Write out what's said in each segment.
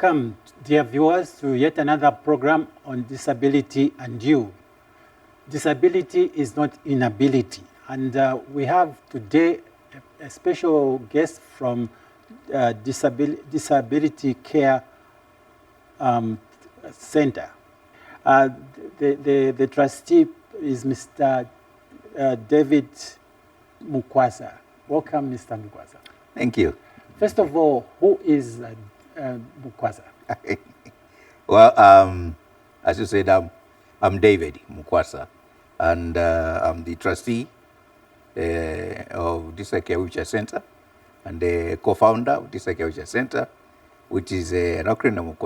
Welcome, dear viewers, to yet another program on disability and you. Disability is not inability. And we have today a special guest from Disability Care Center. The trustee is Mr. David Mukwasa. Welcome, Mr. Mukwasa. Thank you. First of all, who is Mukwasa? Well, as you said, I'm David Mukwasa, and I'm the trustee of Disability Care Wheelchair Center and the co-founder of Disability Care Wheelchair Center, which is an acronym of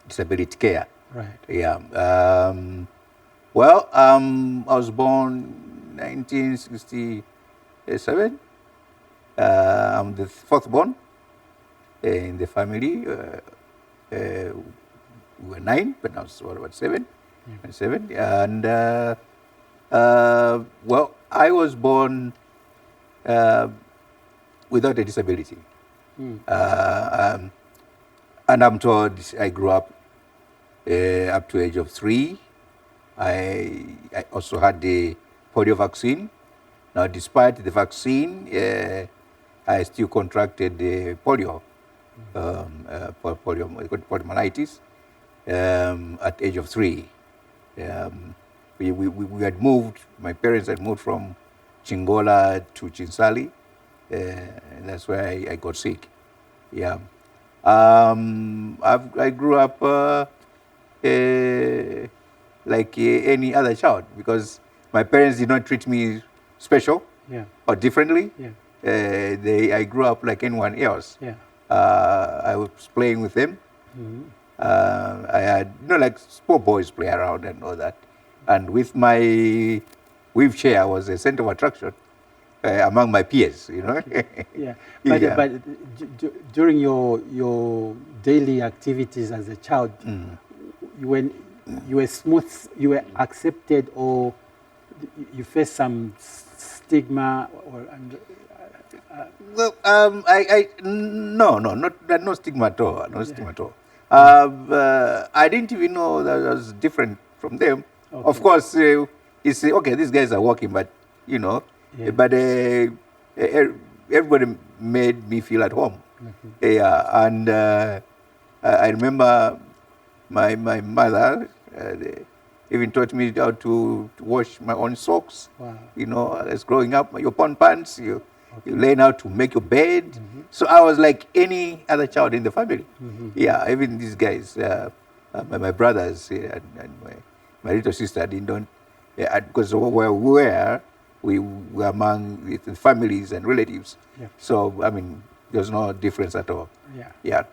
disability care. Right. Yeah. Well, I was born 1967. I'm the fourth born in the family. We were 9, but now it's about 7. Yeah. 7. And well, I was born without a disability. And I'm told I grew up to age of 3. I also had the polio vaccine. Now, despite the vaccine, I still contracted the polio, poliomyelitis, at age of 3. We had moved, my parents had moved from Chingola to Chinsali, and that's where I got sick. Yeah. I grew up like any other child, because my parents did not treat me special, Yeah. or differently. Yeah. I grew up like anyone else. Yeah. I was playing with them. Mhm. I had, like small boys play around and all that. And with my wheelchair, I was a center of attraction among my peers, Yeah. But, Yeah. but during your daily activities as a child, when you were smooth, you were accepted, or you faced some stigma, or Well, no stigma at all. No stigma at all. I didn't even know that I was different from them. Okay. Of course, you say, okay, these guys are working, but Yeah. but everybody made me feel at home. Yeah, and I remember my mother even taught me how to wash my own socks. Wow. As growing up, your pants, you learn how to make your bed. So I was like any other child in the family. Yeah, even these guys, my brothers and my little sister didn't, because we were among the families and relatives. Yeah. So, I mean, there's no difference at all. Yeah.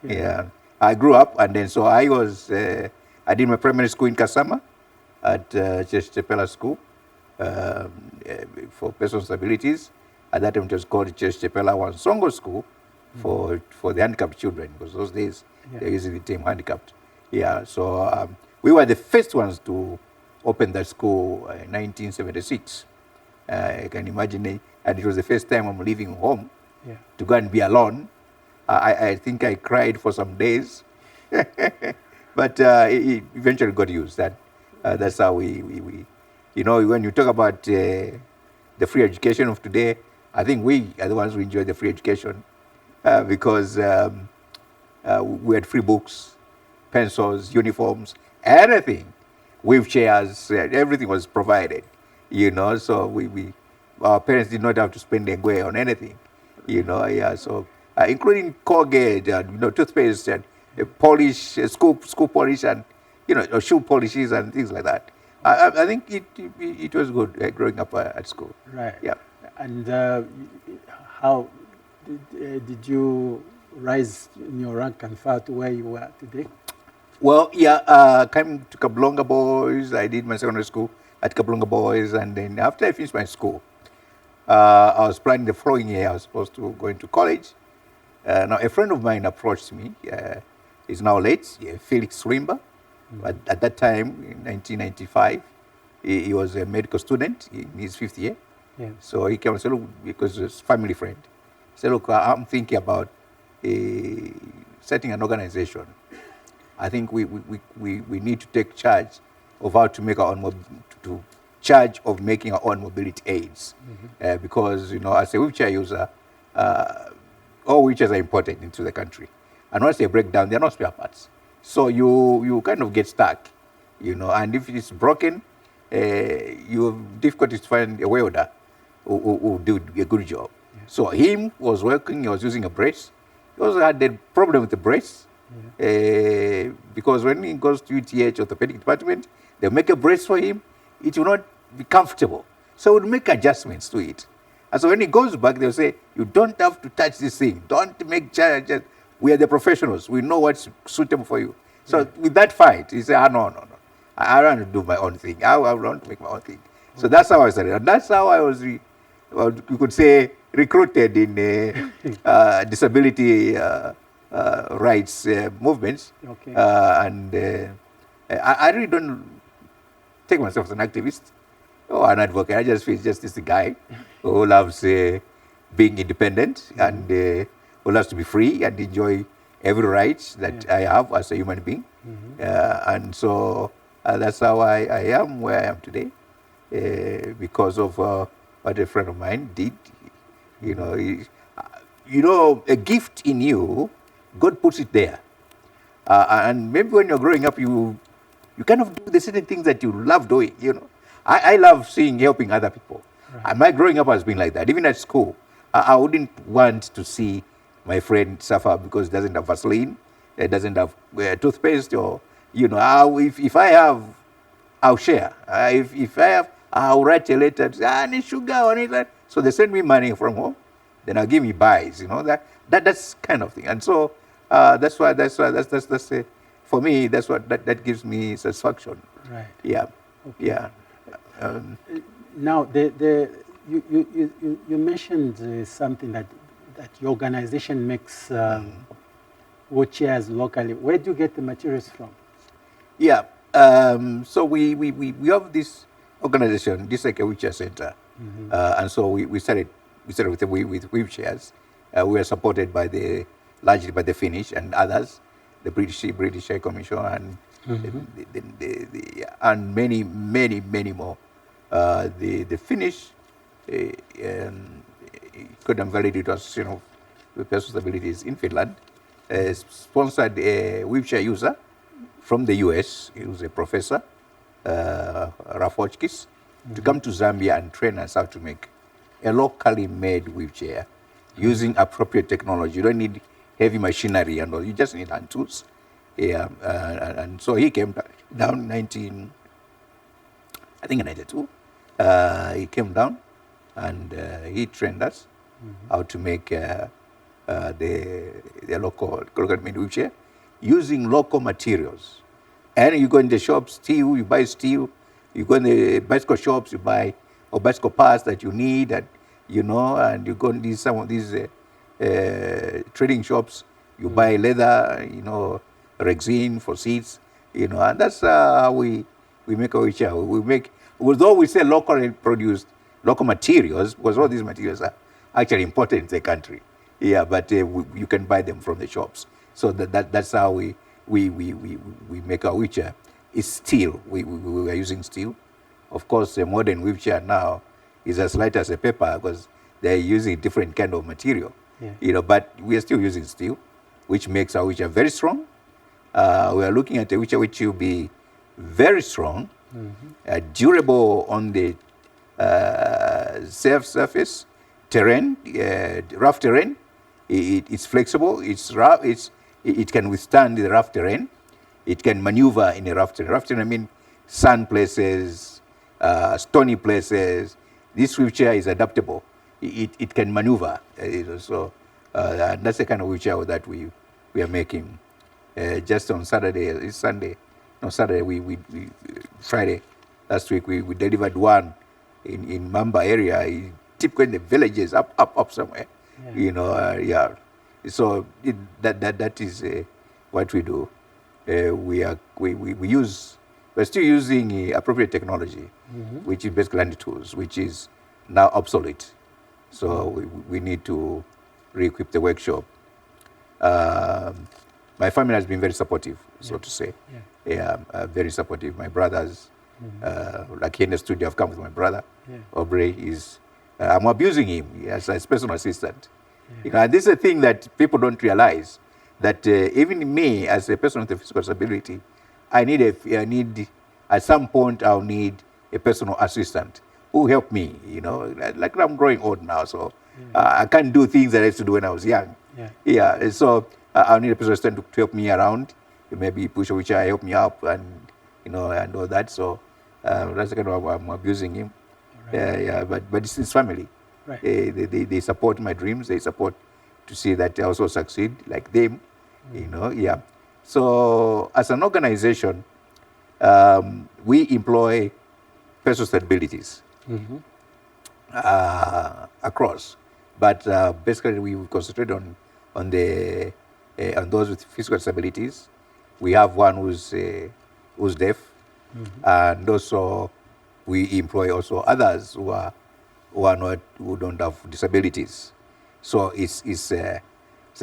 Yeah. I grew up, and then so I was, I did my primary school in Kasama at Church Chepela School for persons with disabilities. At that time, it was called Church Chepela Wansongo School for the handicapped children, because those days they're using the term handicapped. Yeah, so we were the first ones to open that school in 1976. You can imagine it, and it was the first time I'm leaving home to go and be alone. I think I cried for some days, but it eventually got used. That's how we when you talk about the free education of today, I think we are the ones who enjoy the free education because we had free books, pencils, uniforms, everything, wheelchairs, everything was provided. So our parents did not have to spend a way on anything. So including Colgate and toothpaste and polish, school polish, and shoe polishes and things like that. I think it was good growing up at school. Right. Yeah. And how did you rise in your rank and file to where you are today? Well, came to Kabulonga Boys. I did my secondary school at Kabulonga Boys, and then after I finished my school, I was planning the following year. I was supposed to go into college. Now, a friend of mine approached me. He's now late, Felix Rimba. But at that time, in 1995, he was a medical student in his 5th year. Yeah. So he came and said, look, because he's a family friend, he said, look, I'm thinking about setting an organization, I think we need to take charge of how to make our own charge of making our own mobility aids, because as a wheelchair user, all wheelchairs are imported into the country, and once they break down, they're not spare parts. So you kind of get stuck, and if it's broken, you have difficulties to find a welder who do a good job. Yeah. So him was working, he was using a brace. He also had a problem with the brace, because when he goes to UTH orthopedic department, they'll make a brace for him. It will not be comfortable. So we'll make adjustments to it. And so when he goes back, they'll say, you don't have to touch this thing. Don't make charges. We are the professionals. We know what's suitable for you. So with that fight, he said, no. I want to do my own thing. I want to make my own thing. So that's how I started. And that's how I was, you could say, recruited in disability rights movements. Okay. I really don't take myself as an activist or an advocate. I just feel just this guy who loves being independent and who loves to be free and enjoy every right that I have as a human being. And so that's how I am where I am today, because of what a friend of mine did. A gift in you, God puts it there. And maybe when you're growing up, you kind of do the certain things that you love doing, I love helping other people. Right. And my growing up has been like that. Even at school, I wouldn't want to see my friend suffer because he doesn't have Vaseline, he doesn't have toothpaste, or, if I have, I'll share. If I have, I'll write a letter, say, I need sugar, I need that. So they send me money from home, then I'll give me buys, that's kind of thing. And so that's for me, that's what that gives me satisfaction. Right. Yeah. Okay. Yeah. Now, you mentioned something that your organization makes wheelchairs locally. Where do you get the materials from? Yeah. So we have this organization, this like a wheelchair center, and so we started with wheelchairs. We are supported largely by the Finnish and others, the British High Commission, and and many more. The Finnish Codam Validity Association of Persons with Disabilities in Finland sponsored a wheelchair user from the US. He was a professor, Ralph Hotchkiss, to come to Zambia and train us how to make a locally made wheelchair using appropriate technology. You don't need heavy machinery and all. You just need hand tools. Yeah, and so he came down in 92. He came down and he trained us how to make the local made wheelchair using local materials. And you go in the shops, you buy steel. You go in the bicycle shops, you buy bicycle parts that you need, and and you go in some of these trading shops, you buy leather, Rexine for seats, and that's how we make a wheelchair. Although we say locally produced, local materials, because all these materials are actually imported in the country. Yeah, but you can buy them from the shops. So that's how we make our wheelchair. It's steel. We are using steel. Of course, a modern wheelchair now is as light as a paper because they're using different kind of material. Yeah. But we are still using steel, which makes our wheelchair very strong. We are looking at a wheelchair which will be very strong, durable on the safe surface, terrain, rough terrain. It's flexible. It's rough. It can withstand the rough terrain. It can maneuver in a rough terrain. Rough terrain, I mean sand places, stony places. This wheelchair is adaptable. It can maneuver. So that's the kind of wheelchair that we are making. Just on Saturday, Friday, last week, we delivered one in Mamba area, typically in the villages, up somewhere. Yeah. So that is what we do. We're still using appropriate technology, which is basically hand tools, which is now obsolete. So we need to re-equip the workshop. my family has been very supportive, so to say. Yeah. Yeah, very supportive. My brothers, like here in the studio, I've come with my brother. Yeah. Aubrey is, I'm abusing him as a personal assistant. You know, and this is a thing that people don't realize, that even me as a person with a physical disability, I need at some point I'll need a personal assistant who help me. You know, like I'm growing old now, so I can't do things that I used to do when I was young. Yeah. And so I'll need a personal assistant to help me around, maybe push a wheelchair, help me up, and and all that. So that's the kind of I'm abusing him. Right. But it's his family. Right. They support my dreams. They support to see that I also succeed like them. So as an organization, we employ persons with disabilities across, but basically we concentrate on those with physical disabilities. We have one who's deaf, and also we employ also others who don't have disabilities. So it's an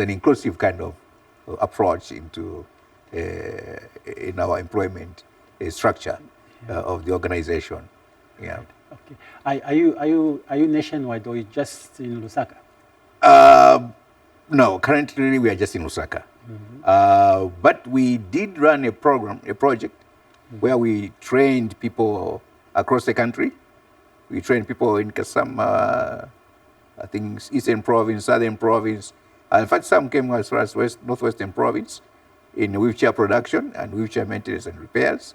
inclusive kind of approach into in our employment structure of the organization. Yeah. Okay. Are you nationwide, or you just in Lusaka? No, currently we are just in Lusaka. But we did run a project where we trained people across the country. We trained people in Kasama, I think Eastern Province, Southern Province. In fact, some came as far as Northwestern Province in wheelchair production and wheelchair maintenance and repairs.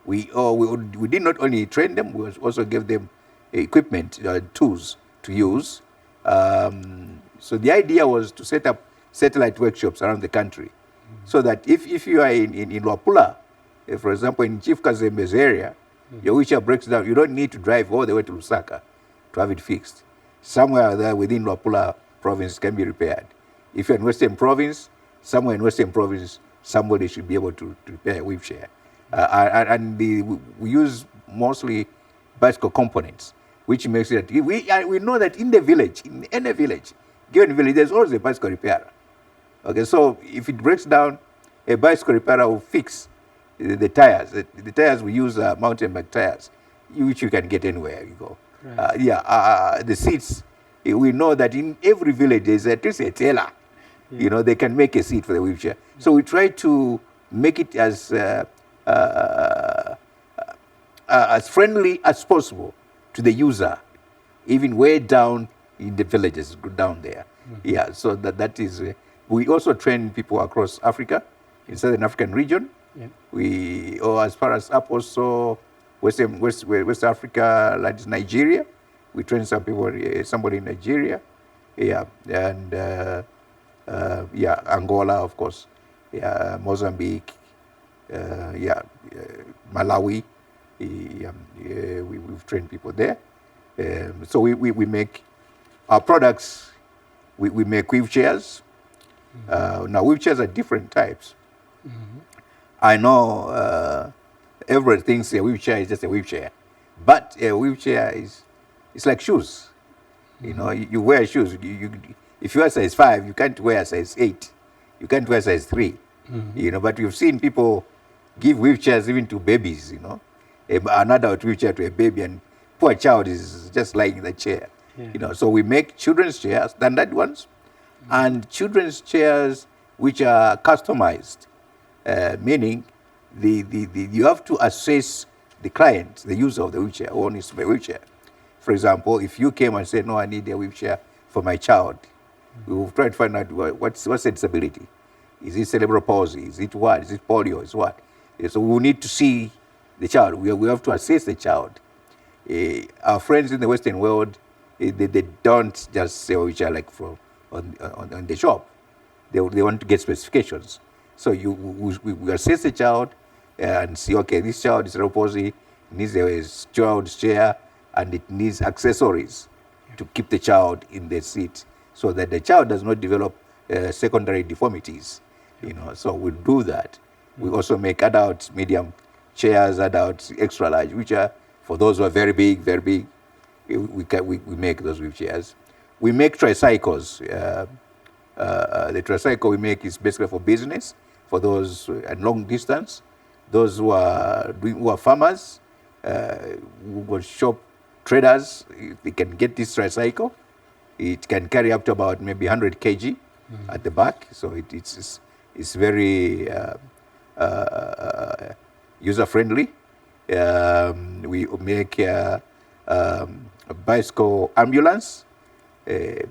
We did not only train them, we also gave them equipment, tools to use. So the idea was to set up satellite workshops around the country, so that if you are in Luapula, for example, in Chief Kazembe's area, your wheelchair breaks down, you don't need to drive all the way to Lusaka to have it fixed. Somewhere there within Luapula province can be repaired. If you're in Western Province, somewhere in Western Province, somebody should be able to repair a wheelchair. We use mostly bicycle components, which makes it that we know that in the village, in any village, given village, there's always a bicycle repairer. Okay, so if it breaks down, a bicycle repairer will fix the tires. The tires we use are mountain bike tires, which you can get anywhere you go. Right. The seats, we know that in every village there's at least a tailor. You know, they can make a seat for the wheelchair. So we try to make it as friendly as possible to the user, even way down in the villages, down there. So that is. We also train people across Africa, in Southern African region. As far as up also West Africa, like Nigeria. We train some people, somebody in Nigeria. And Angola, of course. Mozambique. Malawi. We've trained people there. So we make our products. We make wheelchairs. Now wheelchairs are different types. I know everyone thinks a wheelchair is just a wheelchair, but a wheelchair it's like shoes. You know, you wear shoes. If you are size 5, you can't wear size 8. You can't wear size 3. You know, but we've seen people give wheelchairs even to babies. You know, an adult wheelchair to a baby, and poor child is just lying in the chair. You know, so we make children's chairs, standard ones, and children's chairs which are customized, meaning you have to assess the client, the user of the wheelchair, who needs to buy a wheelchair. For example, if you came and said, no, I need a wheelchair for my child, we will try to find out what's the disability. Is it cerebral palsy? Is it what? Is it polio? Is what? So we need to see the child. We have to assess the child. Our friends in the Western world, they don't just sell wheelchair like on the shop. They want to get specifications. So we assess the child and see, okay, this child is cerebral palsy, needs a child's chair, and it needs accessories to keep the child in the seat, so that the child does not develop secondary deformities. You know, so we do that. We also make adult medium chairs, adult extra large, which are for those who are very big, very big. We make those wheelchairs. We make tricycles. The tricycle we make is basically for business, for those at long distance, those who are farmers, who got shop traders. They can get this tricycle. It can carry up to about maybe 100 kg at the back, so it's very user friendly. We make a bicycle ambulance.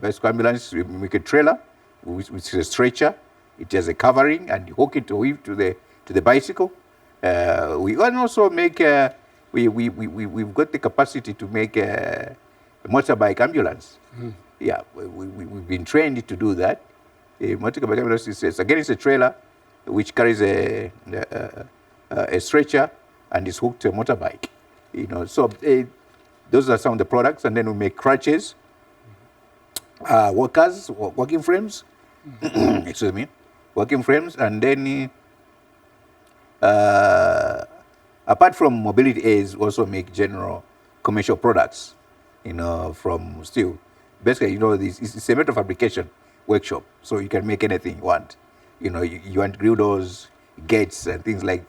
Bicycle ambulance, we make a trailer, which is a stretcher. It has a covering, and you hook it to the bicycle. We can also make we've got the capacity to make a motorbike ambulance. Yeah, we've been trained to do that. A motorbike ambulance is again, it's a trailer which carries a stretcher and is hooked to a motorbike. You know, so those are some of the products, and then we make crutches, working frames. Excuse me, working frames, and then apart from mobility aids, also make general commercial products. You know, from steel. Basically, you know, it's a metal fabrication workshop, so you can make anything you want. You know, you want grill doors, gates, and things like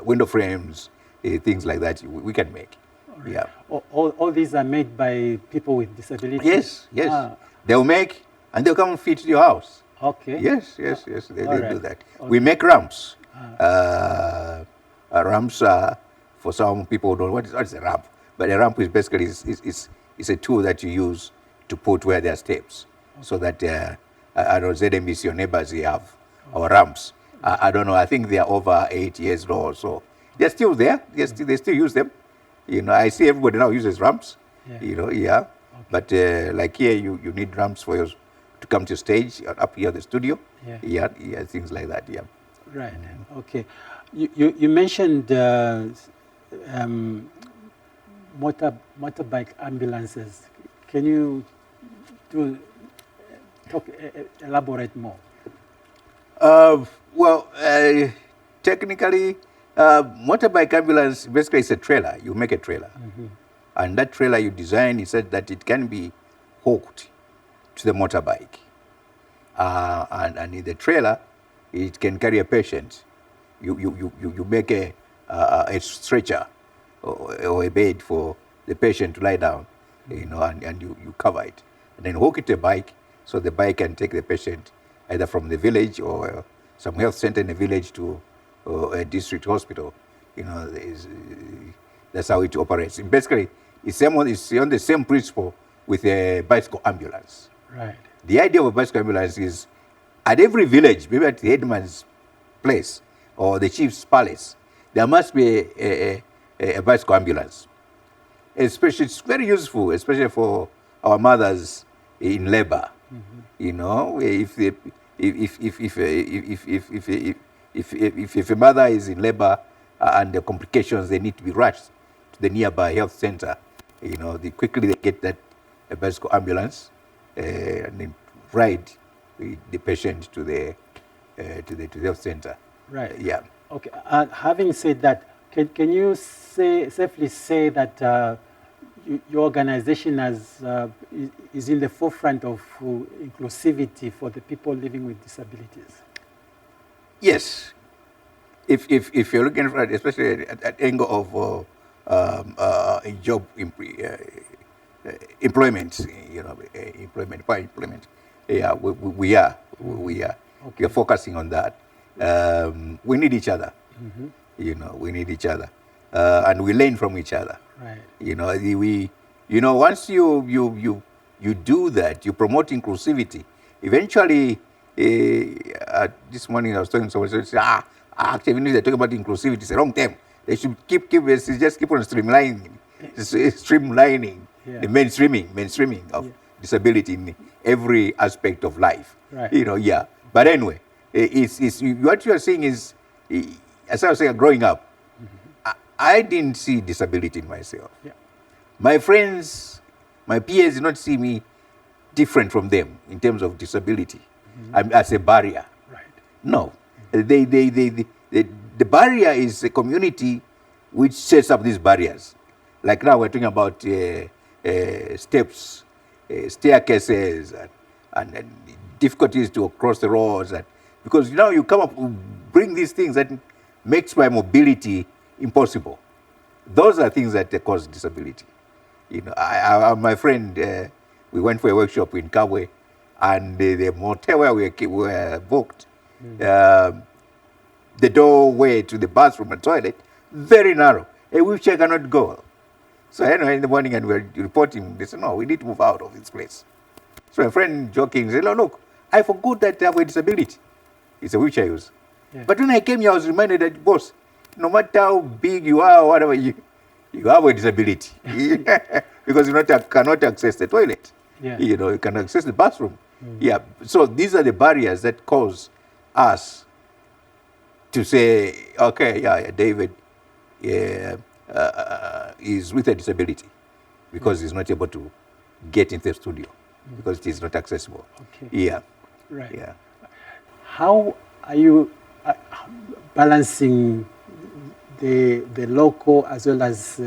window frames, things like that. We can make. Right. Yeah. All these are made by people with disabilities. Yes, yes. They'll make and they'll come and fit to your house. Okay. Yes. They do that. Okay. We make ramps. Ramps are, for some people don't know what is a ramp, but a ramp is basically is a tool that you use to put where there are steps, so that I don't know, ZMBC, your neighbors, they have our ramps. I don't know. I think they are over 8 years old, so they're still there. They still use them. You know, I see everybody now uses ramps. Yeah. You know, yeah. Okay. But like here, you need ramps for yours to come to stage up here at the studio. Yeah, things like that. Yeah. Right. Okay. You mentioned motorbike ambulances. Can you elaborate more? Well, technically, motorbike ambulance basically is a trailer. You make a trailer, and that trailer you design is said that it can be hooked to the motorbike, and in the trailer, it can carry a patient. You make a stretcher or a bed for the patient to lie down, you know, and you cover it, and then hook it to a bike, so the bike can take the patient either from the village or some health center in the village to a district hospital. You know, that's how it operates. And basically, it's on the same principle with a bicycle ambulance. Right. The idea of a bicycle ambulance is at every village, maybe at the headman's place or the chief's palace, there must be a bicycle ambulance. Especially, it's very useful, especially for our mothers in labor. You know, if a mother is in labor and the complications, they need to be rushed to the nearby health center. You know, quickly they get that bicycle ambulance and then ride the patient to the health center. Right. Yeah. Okay. Having said that, can you safely say that your organization is in the forefront of inclusivity for the people living with disabilities? Yes. If you're looking at, especially at angle of job employment, you know, employment. Yeah, we are. Okay. We are focusing on that. We need each other. You know, we need each other, and we learn from each other. Right. You know, once you do that, you promote inclusivity. Eventually, this morning I was talking to someone who said, actually, when they're talking about inclusivity, it's a wrong term. They should just keep on streamlining the mainstreaming of disability in every aspect of life. Right. You know, yeah. But anyway, what you are saying is, as I was saying, growing up, I didn't see disability in myself. Yeah. My friends, my peers did not see me different from them in terms of disability as a barrier. Right. No. The barrier is a community which sets up these barriers. Like now we're talking about steps, staircases, and difficulties to cross the roads, and Because now you come up, bring these things that makes my mobility impossible. Those are things that cause disability. You know, my friend, we went for a workshop in Kabwe, and the motel where we were booked, the doorway to the bathroom and toilet, very narrow. A wheelchair cannot go. So anyway, in the morning, and we were reporting, they said, no, we need to move out of this place. So my friend joking said, oh, look, I forgot that I have a disability. It's a wheelchair use. Yeah. But when I came here, I was reminded that, boss, no matter how big you are or whatever, you have a disability. Because you cannot access the toilet. Yeah. You know, you can access the bathroom. Yeah. So these are the barriers that cause us to say, okay, yeah, David is with a disability because he's not able to get into the studio because it is not accessible. Okay. Yeah. Right. Yeah. How are you balancing the local as well as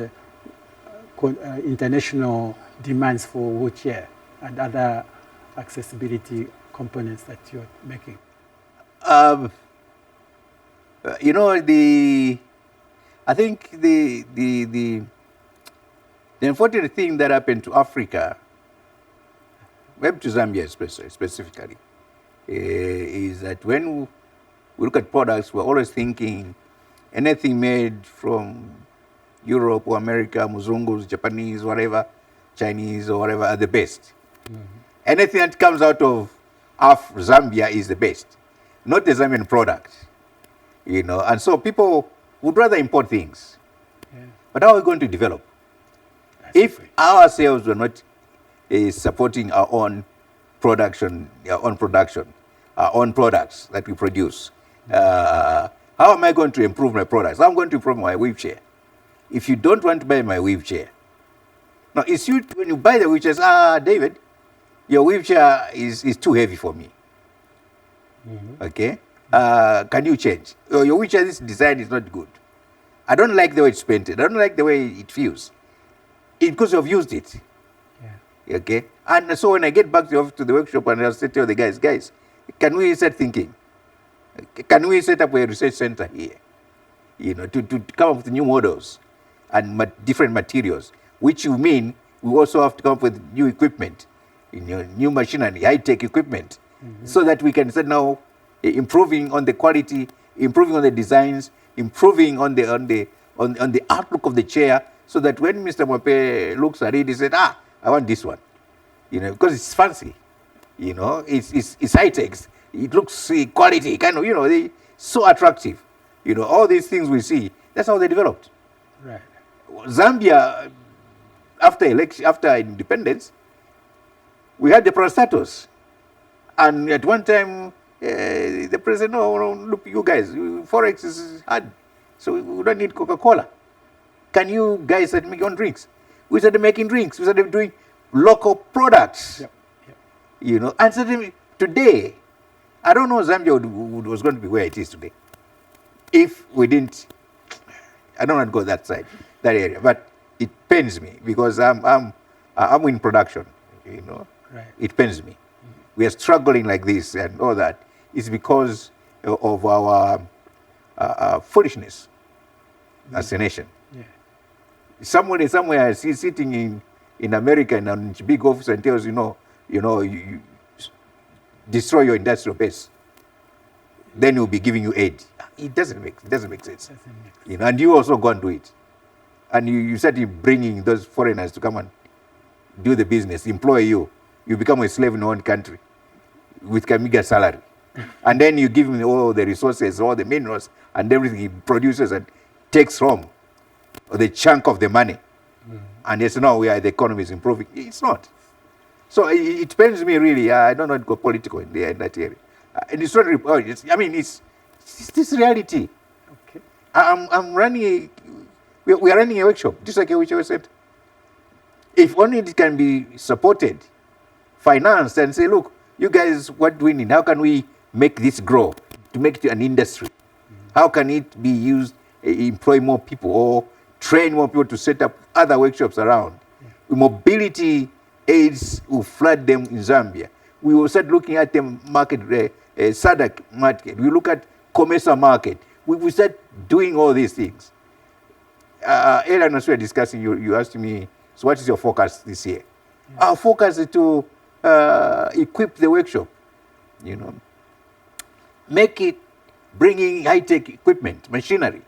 international demands for wheelchair and other accessibility components that you're making? You know, I think the unfortunate thing that happened to Africa, maybe to Zambia specifically, is that when we look at products, we're always thinking anything made from Europe or America, Muzungus, Japanese, whatever, Chinese or whatever are the best. Anything that comes out of Zambia is the best, not the Zambian product. You know, and so people would rather import things. Yeah. But how are we going to develop? If ourselves were not supporting our own production, our own products that we produce, how am I going to improve my products? How am I going to improve my wheelchair? If you don't want to buy my wheelchair, now it's you, when you buy the wheelchair, David, your wheelchair is too heavy for me. Okay? Can you change? Your wheelchair, this design is not good. I don't like the way it's painted. I don't like the way it feels. It's because you've used it. Yeah. Okay? And so when I get back to the workshop and I'll say to the guys, can we start thinking? Can we set up a research center here? You know, to come up with new models and different materials, which you mean we also have to come up with new equipment, new machinery, high-tech equipment, so that we can start now improving on the quality, improving on the designs, improving on the outlook of the chair, so that when Mr. Mwape looks at it, he said, I want this one. You know, because it's fancy. You know, it's high-tech. It looks quality, kind of, you know, they so attractive. You know, all these things we see, that's how they developed. Right. Zambia, after independence, we had the parastatos. And at one time, the president, no, look, you guys, Forex is hard, so we don't need Coca-Cola. Can you guys start making your own drinks? We started making drinks. We started doing local products. Yep. You know, and suddenly, today, I don't know Zambia was going to be where it is today if we didn't. I don't want to go that area, but it pains me because I'm in production. You know, Right. It pains me. We are struggling like this and all that. It's because of our foolishness as a nation. Yeah. Somebody somewhere is sitting in America in a big office and tells you destroy your industrial base. Then he'll be giving you aid. It doesn't make sense. You know, and you also go and do it. And you start bringing those foreigners to come and do the business, employ you. You become a slave in your own country with Kamiga salary. And then you give him all the resources, all the minerals, and everything he produces and takes home, or the chunk of the money. And yes, no, the economy is improving. It's not. So it pains me really. I don't want to go political in that area. And it's not. It's this reality. Okay. I'm running. We are running a workshop, just like which I said. If only it can be supported, financed, and say, look, you guys, what do we need? How can we make this grow to make it an industry? How can it be used, employ more people, or train more people to set up other workshops around? Mobility aids will flood them in Zambia. We will start looking at the market SADC market, we look at Comesa market. We start doing all these things. Earlier, as we were discussing, you asked me, so what is your focus this year? Yeah. Our focus is to equip the workshop, you know, make it, bringing high-tech equipment, machinery.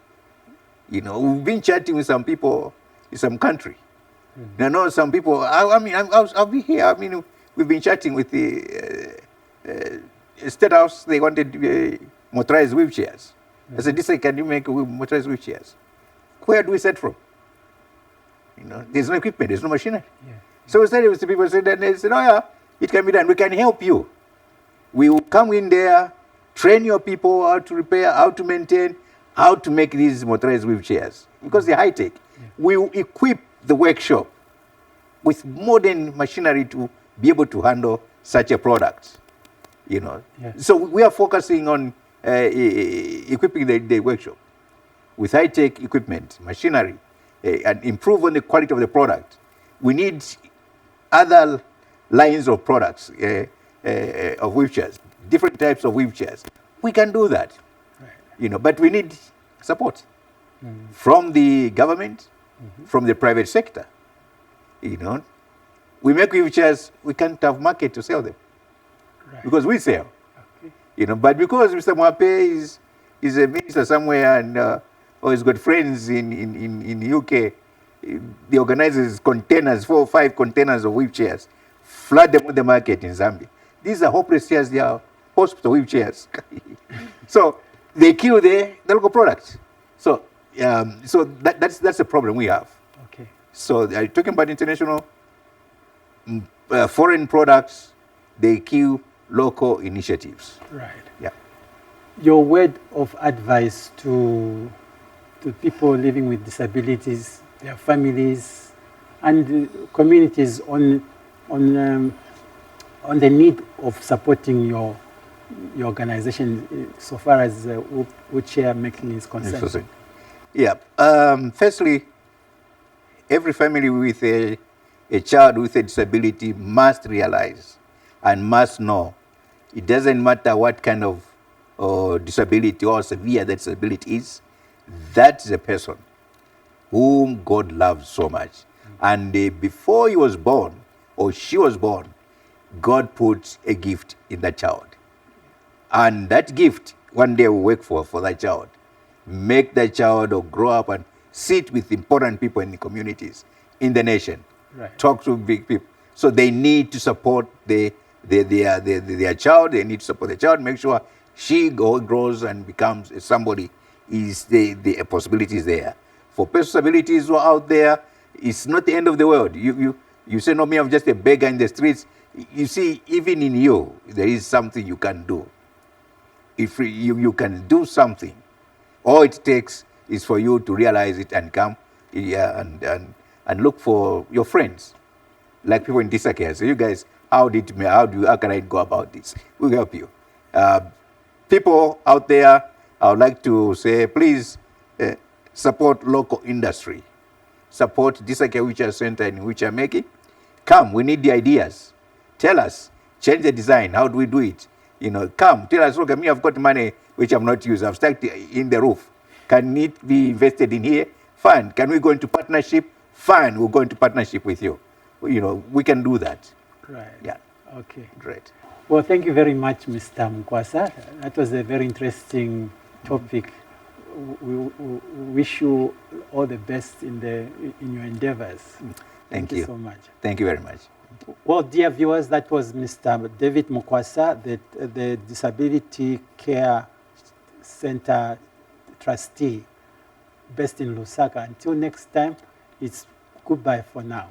You know, we've been chatting with some people in some country. Mm-hmm. I know some people, I'll be here. I mean, we've been chatting with the State House. They wanted motorized wheelchairs. Mm-hmm. I said, this can you make motorized wheelchairs? Where do we start from? You know, there's no equipment, there's no machinery. Yeah. So we started with the people, and they said, oh yeah, it can be done. We can help you. We will come in there, train your people how to repair, how to maintain, how to make these motorized wheelchairs, because they're high-tech. Yeah. We will equip the workshop with modern machinery to be able to handle such a product. You know, yeah. So we are focusing on equipping the workshop with high-tech equipment, machinery, and improve on the quality of the product. We need other lines of products, of wheelchairs, different types of wheelchairs. We can do that, right. You know, but we need support from the government, from the private sector. You know, we make wheelchairs, we can't have market to sell them, right. Because we sell. Okay. You know, but because Mr. Mwape is a minister somewhere and or he's got friends in the UK, he organizes containers, 4 or 5 containers of wheelchairs, flood them on the market in Zambia. These are hopeless chairs, they are hospital wheelchairs. So they kill the local products. So so that's the problem we have. Okay. So talking about international, foreign products, they kill local initiatives. Right. Yeah. Your word of advice to people living with disabilities, their families, and communities on the need of supporting your organization so far as wheelchair making is concerned. Yeah. Firstly, every family with a child with a disability must realize and must know it doesn't matter what kind of disability or severe that disability is. That's a person whom God loves so much. And before he was born, or she was born, God put a gift in that child. And that gift, one day will work for that child. Make that child or grow up and sit with important people in the communities, in the nation. Right. Talk to big people. So they need to support their child. They need to support the child, make sure she grows and becomes somebody. Is the possibilities there. For persons with disabilities who are out there, it's not the end of the world. You say, no, me, I'm just a beggar in the streets. You see, even in you, there is something you can do. If you can do something, all it takes is for you to realize it and come and look for your friends, like people in Disacare. So you guys, how can I go about this? We'll help you. People out there, I would like to say, please support local industry. Support Disacare Wheelchair Center in wheelchair making. Come, we need the ideas. Tell us, change the design. How do we do it? You know, come, tell us, look at me, I've got money which I'm not using. I've stuck in the roof. Can it be invested in here? Fine. Can we go into partnership? Fine, we'll go into partnership with you. You know, we can do that. Right. Yeah. Okay. Great. Well, thank you very much, Mr. Mukwasa. That was a very interesting topic. We wish you all the best in your endeavors. Thank you so much. Thank you very much. Well, dear viewers, that was Mr. David Mukwasa, the Disability Care Center trustee based in Lusaka. Until next time, it's goodbye for now.